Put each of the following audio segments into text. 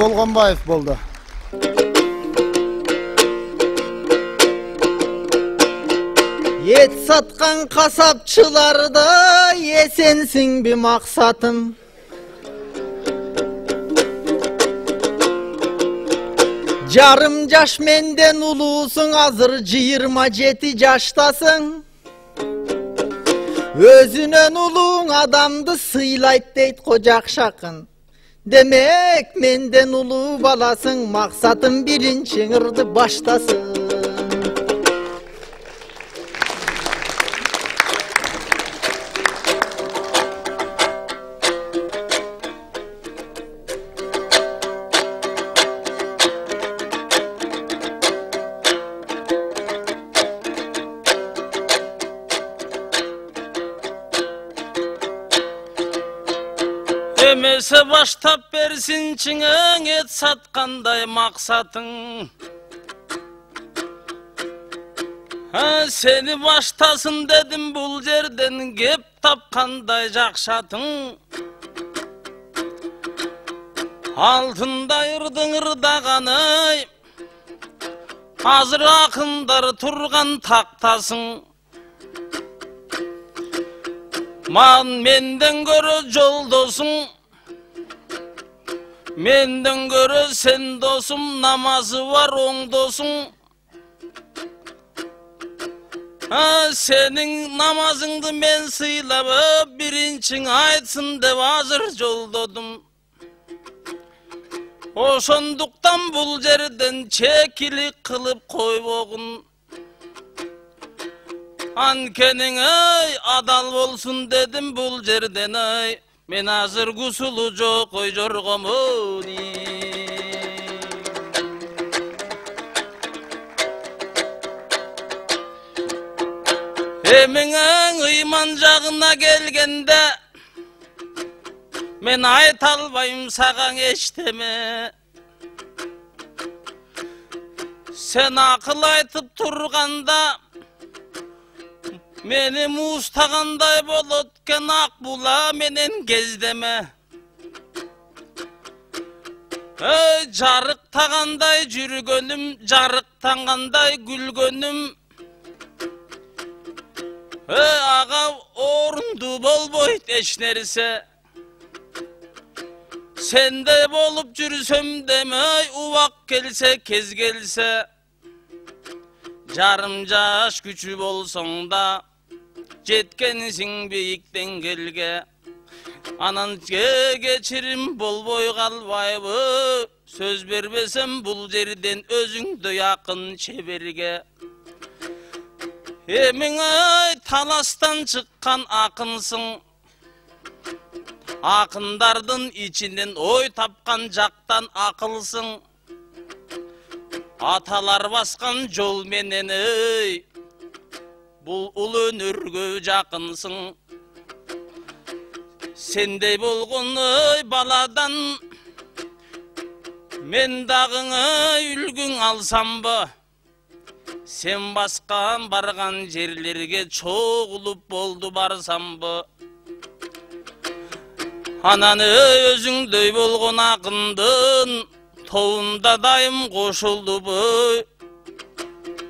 Болгонбаев болду. Et satkan kasapçılarda esensin bir maksatım. Jarım jaş menden ulusun, hazır 27 jaştasın. Özünen uluğun adamdı sıylayt deyt kocak şakın. Demek menden ulu balasın, maksatım birinci ırdı baştasın. Demese baştap bersin çiğen, et satkanday maksatın. Seni baştasın dedim, bul yerden gep tapkanday jakşatın. Altında ırdın ırdağanay, hazır akınдар turgan taktasın. Man menden görü joldosun, menden görü sen dosum, namazı var oң dosun. Senin namazыңды men sıylap, birinçin aytsın dep hazır joldodum. Oşonduktan bul жерден çekilik kılıp koybogun. Ankenin ay adal bolsun dedim bul жерден ay. Men hazır gusulu jok oy jorgomuni. Emeğin iman jagına gelgende men ayta albayım sagan eşteme. Sen akıl aytıp turganda meni mustaganday bolotken akbula menen gezdeme. Jarık taganday jürgönüm, jarık taganday gülgönüm. Ağa orundu bolboyt eş nerse. Sende bolup jürsöm demey, uvak gelse kez gelse. Jarım jaş küçü bolsoň da jetkensiň beyik dengelge. Anan geçirim bolboy kalbayby, söz berbesem bul жерден özüňdü yakın çeberge. Emin ay talastan çıkkan akınsın, akındardın içinden oy tapkan jaktan akılsın. Atalar baskan jol menen ey, bul ul önürgö jakınsın. Sendey bolgon ey baladan, men dagıňa ülgün alsamba. Sen baskan bargan жерlerge çoğulup boldu barsambı. Ananı özüңдөй bolgon akındın, toğunda dayım koşuldu bu.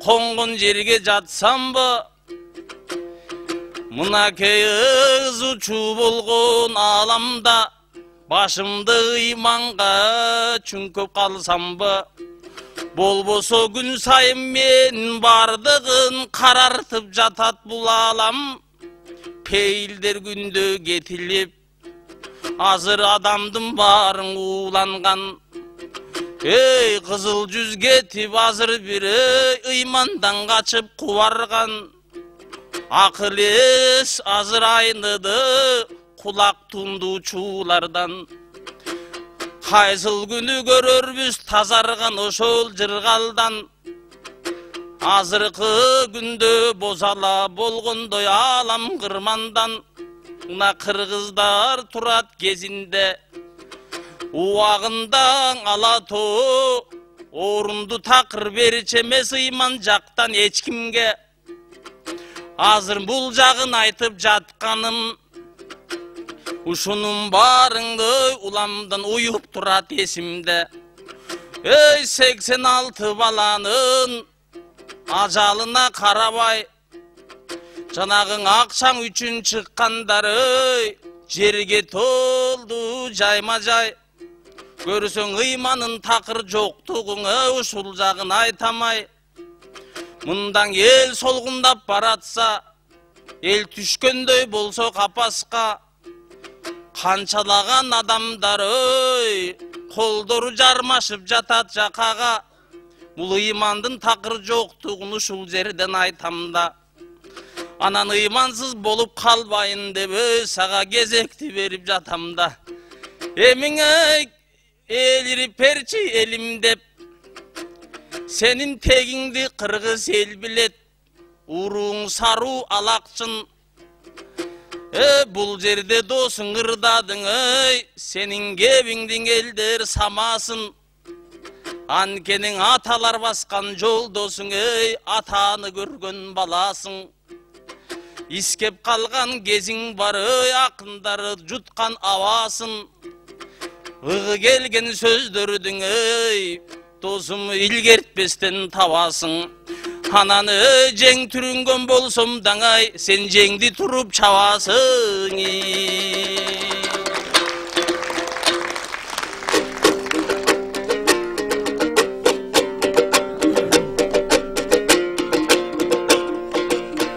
Kongun жерге jatsambı. Mınakey uçu bolgon alamda, başımdı imanға çünküp kalsambı. Bolboso gün sayın men bardığın karartıp jatat bul alam. Peylder gündö getilip, hazır adamdın barın ulangan. Ey kızıl yüz getip hazır biri imandan kaçıp kuvargan. Akıl es hazır ayныды kulak tundu çuğlardan. Kaysyl günü görörбүз tazargan oşol jırgaldan. Azırkı gündö bozala bolgondoy alam kırmandan. Una kırgızlar turat gezinde, uwagından alato orundu takır berçemez iman jaktan eçkimge. Azır bul jagын aytıp jatkanım, Ушунун барыңды уламдан уюп турат эсимде. Ey 86 баланын ажалына карабай, жанагың акчаң үчүн чыккандары жерге толду жайма-жай. Көрсөң ыйманын такыр жоктугуңа ушул жагын айтамай. Мындан эл солгундап баратса, эл түшкөндөй болсо капаска, канчалаган адамдар колдору жармашып жатат жакага. Бул ыймандын такыр жоктугун ушул жерден айтам да. Анан ыймансыз болуп калбайын деп сага кезекти берип жатам да. Эмиңе элирип берчи элим деп, сенин тегиңди кыргыз эл билет, уруң саруу алакчын. Бул жерде досуң ырдадың, сенин кебиңдин элдер самасын. Анкенин аталар баскан жолдосуң, атаны көргөн баласың. Искеп калган кезиң бар, акындары жуткан абасын. Ыгы келген сөздөрүдүң, досум илгертпестен табасың. Ананы жең түрүнгөн болсом даңай, сен жеңди туруп чабасың.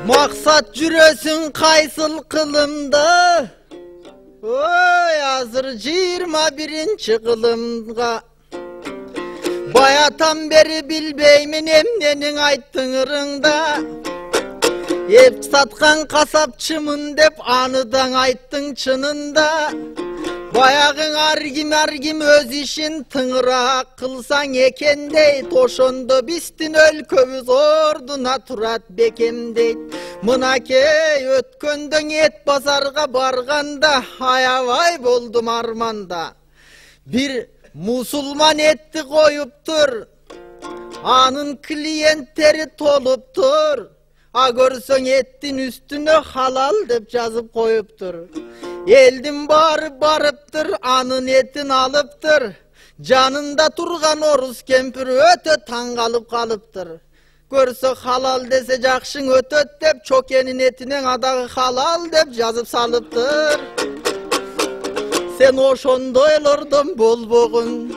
Maksat жүрөсүң кайсыл кылымда, ой, азыр 21-чи кылымга. Баятан бери билбеймин эмнениң айттың ырыңда. Эп саткан касапчымын деп аныдан айттың чынында. Баягың аргим өз ишин тыңыраак кылсаң экен дейт. Ошондо биздин өлкөбүз ордуна турат бекем дейт. Мынакей өткөндөн эт базарга барганда аябай болдум арманда. Бир мусулман этти коюптур, анын клиенттери толуптур. А көрсөң эттин үстүнө халал деп жазып коюптур. Элдин баары барыптыр, анын этин алыптыр. Жанында турган орус кемпир өтө таң калып калыптыр. Көрсө халал десе жакшың өтөт деп, чокенин этинен адагы халал деп жазып салыптыр. Sen ошондойлордон болбогун,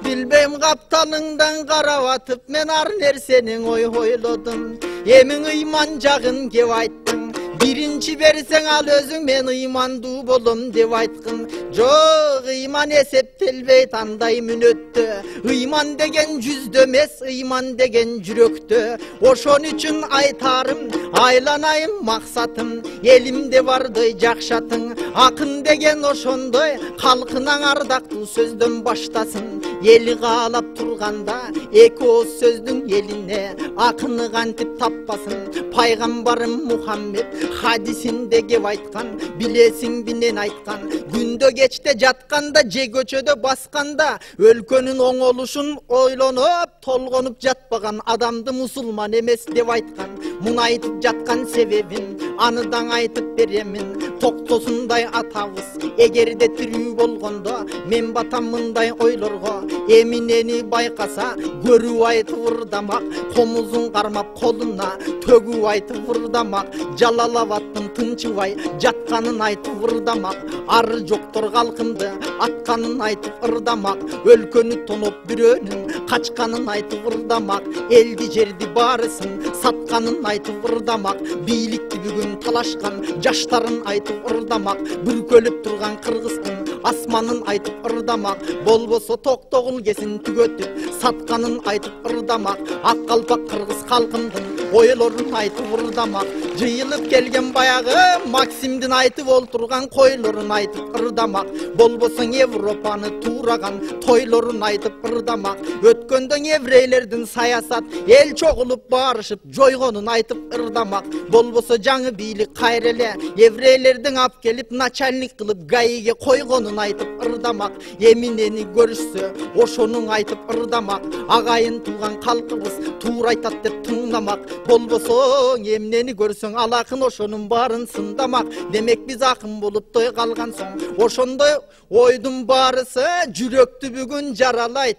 билбейм капталыңдан карап атып, мен ар нерсенин ойлодум. Эмиң ыйман жагын кеп айттың, биринчи берсең ал өзүң, мен ыймандуу болом деп айткын. Жок, ыйман эсептелбейт андай мүнөттө. Ыйман деген жүздө эмес, ыйман деген жүрөктө. Ошон үчүн айтарым, айланайым максатым, элимде бардой жакшатың. Акын деген ошондой, калкынан ардактуу сөздөн баштасын. Эли каалап турганда, эки ооз сөздүн элине акыны кантип таппасын. Пайгамбарым Мухаммед хадисинде кеп айткан, билесиң менен айткан. Күндө кечте жатканда, же көчөдө басканда, өлкөнүн оңолушун ойлонуп, толгонуп жатпаган адамды мусулман эмес деп айткан. Муну айтып жаткан себебин аныдан айтып беремин. Токтосундай атабыз эгерде тирүү болгондо, мен батам мындай ойлорго. Эминени байкаса, көрүү айтып ырдамак, комузун кармап колуна төгүү айтып ырдамак. Жалалабадтын тынчыбай жатканын айтып ырдамак. Ары жоктор калкынды атканын айтып ырдамак. Өлкөнү тоноп бирөөнүн качканын айтып ырдамак. Элди жерди баарысын сатканын айтып ырдамак. Бийликти бүгүн талашкан жаштарын айтып ырдамак. Бүркөлүп турган кыргыздын асманын айтып ырдамак. Болбосо токтогул кесин түгөтүп сатканын айтып ырдамак. Ак калпак кыргыз калкындын ойлорун айтып ырдамак. Жыйылып келген баягы Максимдин айтып олтурган койлорун айтып ырдамак. Болбосоң Европаны туураган тойлорун айтып ырдамак. Өткөндөн еврейлердин саясат эл чогулуп барышып жойгонун айтып ырдамак. Болбосо жаңы бийлик кайра эле еврейлердин ап келип начальник кылып гаиге койгонун айтып ырдамак. Эминени көрүшсө ошонун айтып ырдамак. Агайын тууган калкыбыз туура айтат деп тыңдамак. Болбосо эмнени көрсөң көрсөң алакын ошонун баарын сындамак. Демек биз акын болуп той калган соң. Ошондой ойдун баарысы жүрөктү бүгүн жаралайт.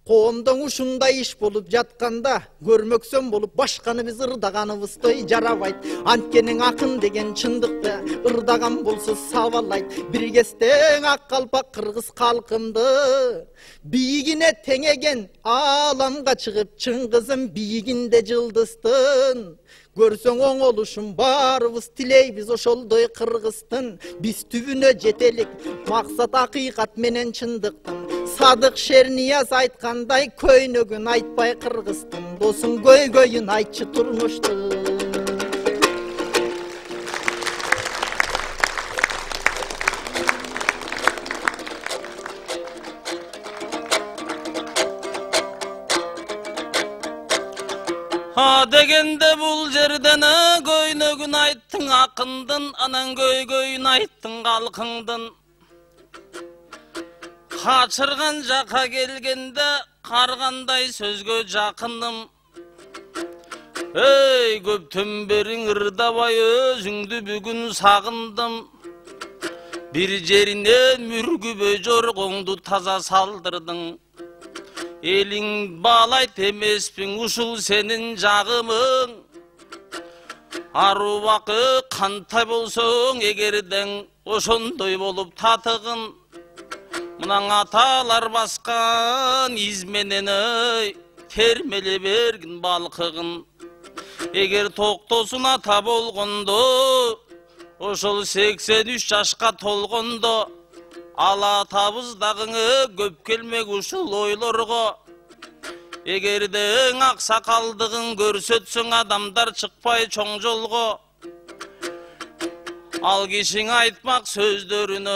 Коомдон ушундай иш болуп жатканда көрмөксөн болуп башканы биз ырдаганыбыздай жарабайт. Анткенин акын деген чындыкты ырдаган болсо сабалайт. Бир кездең ак калпак кыргыз калкымды бийигине теңеген ааламга чыгып Чыңгызым бийигинде жылдыстын. Көрсөң оңолушун баарыбыз тилейбиз ошолдой кыргыздын. Биз түбүнө жетелик максат акыйкат менен чындыктын. Садык Шернияз айткандай көйнөгүн айтпай кыргыздын. Досуң көйгөйүн айтчы турмуштун. Degende bul жерден көйнөгүн айттың акындын, анан көйгөйүн айттың калкыңдын. Качырган жака келгенде каргандай сөзгө жакыным. Эй, көптөн бери ырдабай өзүңдү бүгүн сагындым. Бир жеринен мүргүбөй жоргоңду таза салдырдың. Элиң баалайт эмеспиң ушул сенин жагымың. Арубакы кантай болсоң эгердең ошондой болуп татыгын. Мынан аталар баскан из менен термеле бергин балкыгын. Эгер токтосун ата болгондо, ошол 83 жашка толгондо, ала табыздагыңы көп келмек ушул ойлорго. Эгердең аксакалдыгын көрсөтсөң адамдар чыкпай чоң жолго. Ал кишиң айтмак сөздөрүн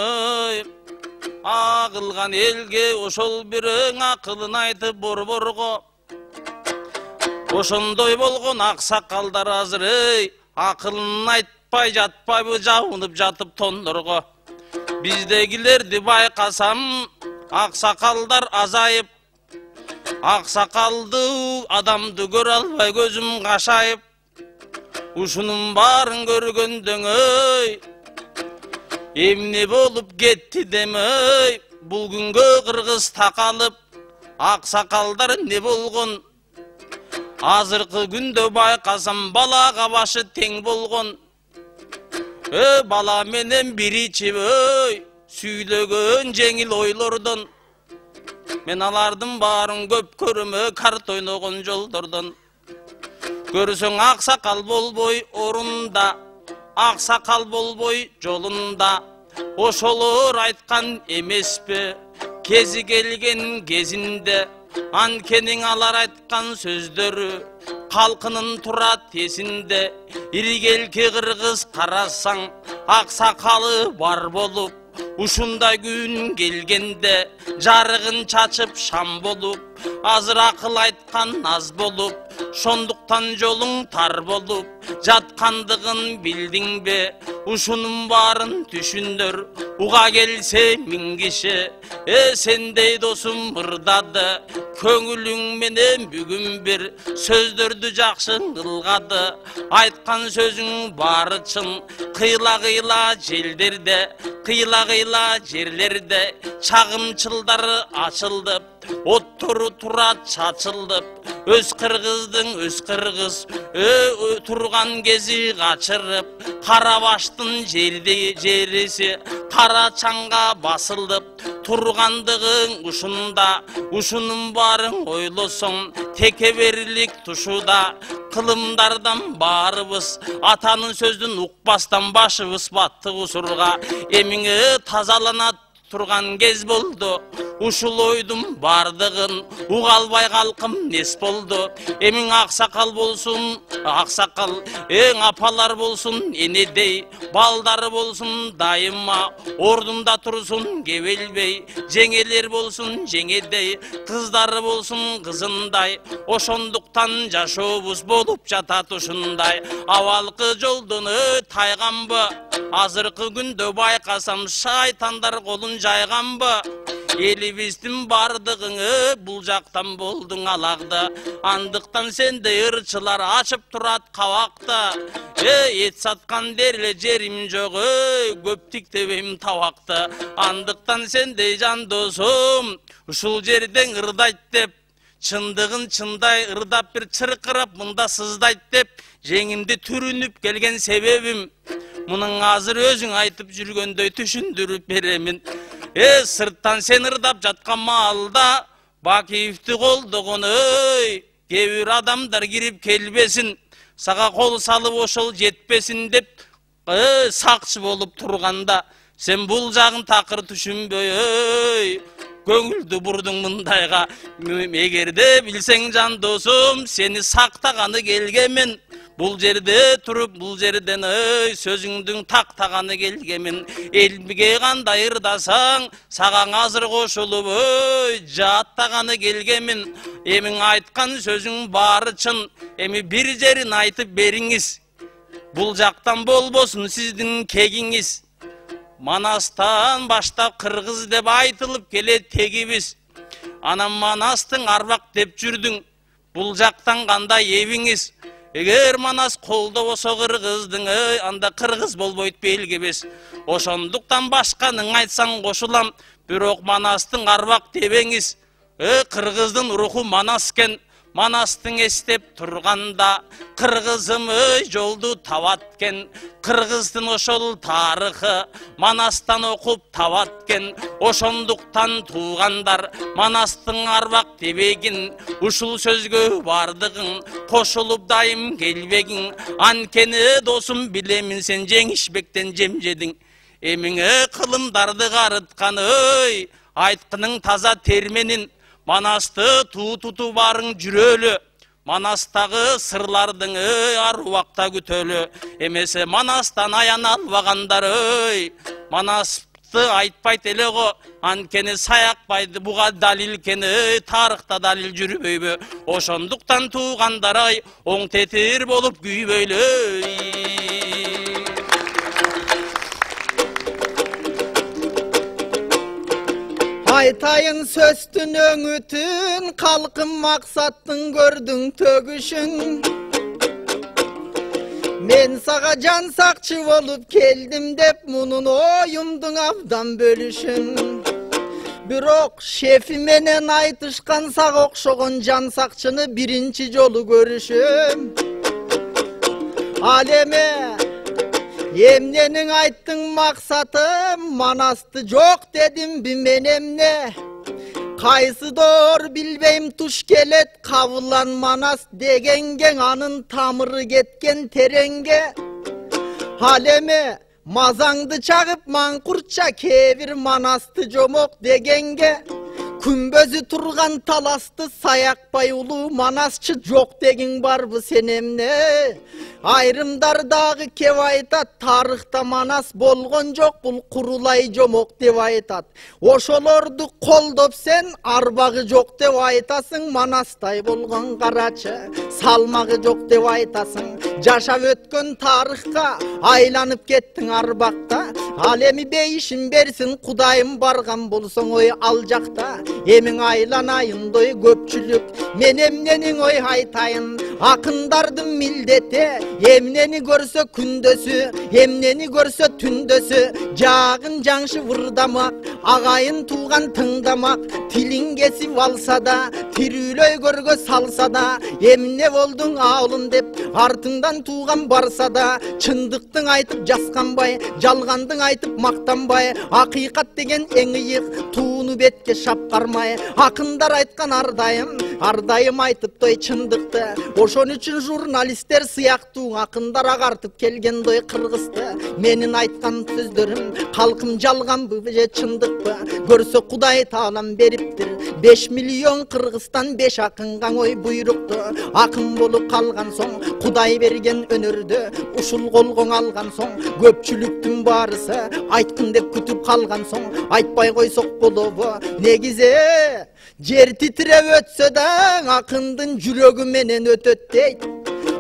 агылган элге ошол бирөөң акылын айтып борборго. Ошондой болгон аксакалдар азыр акылын айтпай жатпайбы жабынып жатып тондорго. Биздегилерди байкасам аксакалдар азайып, аксакалды адамды көрө албай көзүм кашайып. Ушунун баарын көргөндөн эмне болуп кетти демей, бул күнгө кыргыз такалып, аксакалдар не болгон? Азыркы күндө байкасам балага башы тең болгон. Бала менен бири ичип сүйлөгөн жеңил ойлордон. Мен алардын баарын көп көрөм карт ойногон жолдордон. Көрсөң аксакал болбой орунда, аксакал болбой жолунда. Ошолор айткан эмеспи кези келген кезинде. Анткенин алар айткан сөздөрү калкынын турат эсинде. Иригелки кыргыз карасаң аксакалы бар болуп, ушундай күн келгенде жарыгын чачып шам болуп. Азыр акыл айткан аз болуп, шондуктан жолуң тар болуп жаткандыгын билдиңби? Ушунун баарын түшүндөр, уга келсе миң киши. Сендей досум ырдады, көңүлүң менен бүгүн бир сөздөрдү жакшы ылгады. Айткан сөзүң баары чын, кыйла-кыйла желдерде, кыйла-кыйла жерлерде чагымчылдары ачылды. Оттору турат чачылдып, өз кыргыздың өз кыргыз турган кези качырып, кара баштын жериси кара чаңга басылып тургандыгың ушунда. Ушунун баарын ойлосоң текеберлик тушуда. Кылымдардан баарыбыз атанын сөздүн укпастан башыбыз батты усурга. Эмиңи тазаланат турган кез болду, ушул ойдун бардыгын уга албай калкым нес болду. Эмиң аксакал болсун аксакал, апалар болсун энедей, балдары болсун дайыма ордунда турсун кебелбей. Жеңелер болсун жеңедей, кыздары болсун кызындай. Ошондуктан жашообуз болуп жатат ушундай. Абалкы жолдон тайганбы? Азыркы күндө байкасам шайтандар колун жайганбы? Elibиздин бардыгыңы бул жактан болдуң алакта. Андыктан сенде ырчылар ачып турат кабакта. Эт саткан дерле жерим жок, көп тиктебейм табакта. Андыктан сенде жан досум ушул жерден ырдайт деп, чындыгын чындай ырдап бир чыркырап мында сыздайт деп, жеңимди түрүнүп келген себебим мунун азыр өзүң айтып жүргөндөй түшүндүрүп беремин. Сырттан сен ырдап жаткан маалда Бакиевди колдогон кээ бир адамдар кирип келбесин, сага кол салып ошол жетпесин деп сакчы болуп турганда, сен бул жагын такыр түшүнбөй көңүлдү бурдуң мындайга. Эгерде билсең жан досум, сени сактаганы келгенмин. Бул жерде туруп, бул жерден сөзүңдүн тактаганы келгенмин. Элимге кандай ырдасаң, сагаң азыр кошулуп жааттаганы келгенмин. Эмиң айткан сөзүң баары чын, эми бир жерин айтып бериңиз. Бул жактан болбосун сиздин кегиңиз. Манастан баштап кыргыз деп айтылып келет тегибиз. Анан Манастың арбак деп жүрдүң, бул жактан кандай эбиңиз? Эгер Манас колдобосо кыргыздың, анда кыргыз болбойт белгибиз. Ошондуктан башканын айтсаң кошулам, бирок Манастың арбак дебеңиз. Кыргыздын руху Манас кен. Манастың эстеп турганда, кыргызым жолду табат кен. Кыргыздын ошол тарыхы Манастан окуп табат кен. Ошондуктан туугандар Манастың арбак дебегин, ушул сөзгө бардыгың кошулуп дайым келбегиң. Анткени досум билемин, сен жеңишбектен жем жедиң. Эмиңе кылымдарды карыткан, айткының таза терменин. Манасты тутуту барың жүрөлү, Манастагы сырлардың аруакта күтөлү. Эмесе Манастан аяна албагандар, Манасты айтпайт эле го, анткени саякпайды. Буга далил кени, тарыхта далил жүрбөйбү. Ошондуктан туугандар оң тетир болуп күйбөйлө. Айтайын сөзтүн өңүтүн, калкым максаттың көрдүң төгүшүн. Мен сага жан сакчы болуп келдим деп, мунун оюмдун абдан бөлүшүн. Бирок шефи менен айтышкан сага окшогон жан сакчыны биринчи жолу көрүшүм. Ал эме эмненин айттың максатым, Манасты жок дедим би мен эмне? Кайсыдыр билбейм туш келет, кабылан Манас дегенге, анын тамыры кеткен тереңге. Ал эме мазаңды чагып маңкуртча, кээ бир Манасты жомок дегенге. Күмбөзү турган таласты саякпай улуу Манасчы жок дегиң барбы сен эмне? Айрымдар дагы кеп айтат, тарыхта Манас болгон жок, бул курулай жомок деп айтат. Ошолорду колдоп сен арбагы жок деп айтасың. Манастай болгон карачы салмагы жок деп айтасың. Жашап өткөн тарыхка айланып кеттиң арбакта. Ал эми бейишин берсин Кудайым барган болсоң ал жакта. Эмиң айланайындой көпчүлүк, мен эмненин айтайын. Акындардын милдети, эмнени көрсө күндөсү, эмнени көрсө түндөсү. Жагын жаңшы вырдамак, агайын тууган тыңдамак. Тилин кесип алса да, тирүүлөй көргө салса да, эмне болдуң аулым деп артыңдан тууган барса да, чындыктың айтып жасканбай, жалгандың айтып мактанбай. Акыйкат деген эң ыйык, тууну бетке шапкармай. Акындар айткан ардайым айтыптой чындыкты. Ошон үчүн журналисттер сыяктуу акындар агартып келгендой кыргызды. Менин айткан сөздөрүм калкым жалганбы же чындыкпы? Көрсө Кудай таалам бериптир 5 миллион кыргызстан 5 акынга ой буйрукту. Акын болуп калган соң Кудай берген өнөрдү ушул колгоң алган соң, көпчүлүктүн баарысы айткын деп күтүп калган соң, айтпай койсок болобу? Негизе жер титиреп өтсө да акындын жүрөгү менен өтөт дейт.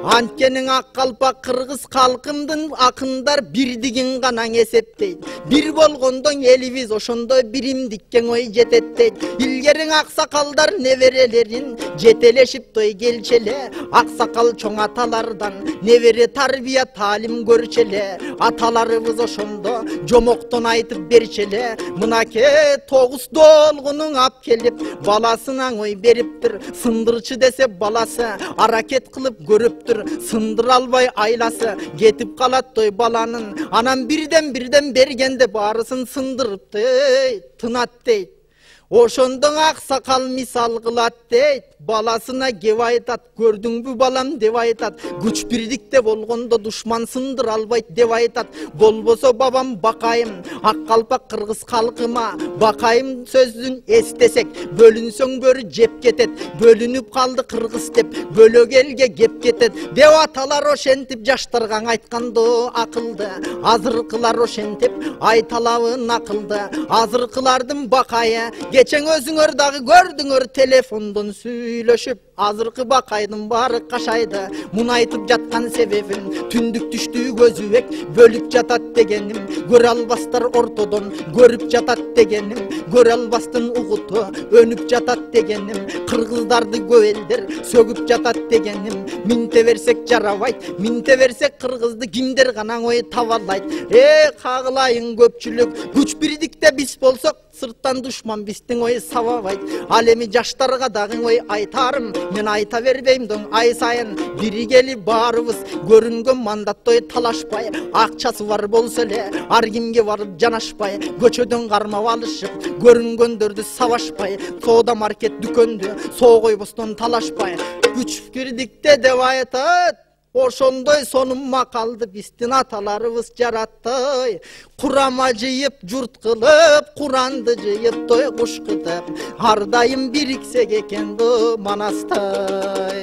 Анткенин ак калпак кыргыз калкындын акындар бирдигин гана эсептейт. Бир болгондон элибиз ошондой биримдикке ой жетет дейт. Илгерин аксакалдар неберелерин жетелешип той келчеле. Аксакал чоң аталардан небере тарбия талим көрчеле. Аталарыбыз ошондо жомоктон айтып берчеле. Мынаке 9 долгунун ап келип баласына ой бериптир. Сындырчы десе баласы аракет кылып көрүптүр. Сындыр албай айласы кетип калат той баланын. Анан бирден бергенде барысын сындырып дейт, тынат дейт. Ошондон аксакал мисал кылат дейт. Баласына кеп айтат, көрдүңбү балам деп айтат. Күч бирдикте болгондо душман сындыр албайт деп айтат. Болбосо бабам бакайым, ак калпак кыргыз калкыма. Бакайым сөзүн эстесек, бөлүнсөң бөрү жеп кетет. Бөлүнүп калды кыргыз деп, бөлөк элге кеп кетет. Деп аталар ошентип жаштарга айткандо акылды. Азыркылар ошентип айталабын акылды. Азыркылардын бакайы кечең өзүңөр дагы көрдүңөр телефондон сүйлөшүп. Азыркы бакайдын баары кашайды. Муну айтып жаткан себебим түндүк түштүү көзүбек бөлүк жатат дегеним. Көрө албастар ортодон көрүп жатат дегеним. Көрө албастын угуту өнүп жатат дегеним. Кыргыздарды көп элдер сөгүп жатат дегеним. Минте берсек жарабайт, минте берсек кыргызды кимдер гана ой табалайт. Кагылайын көпчүлүк, күч бирдикте биз болсок сырттан душман биздин ой сабабайт. Ал эми жаштарга дагы ой айтарым, мен айта бербейм доң ай сайын. Биригели баарыбыз көрүнгөн мандаттой талашпай, акчасы бар болсо эле ар кимге барып жанашпай, көчөдөн кармап алышып, көрүнгөндөрдү сабашпай, соода маркет дүкөндү соогойбостон талашпай. Күч бирдикте деп айтат. Ошондой сонун макалды биздин аталарыбыз жаратты. Курама жыйып журт кылып, Куранды жыйып той куш кытып, ар дайым бириксек экен до манастай.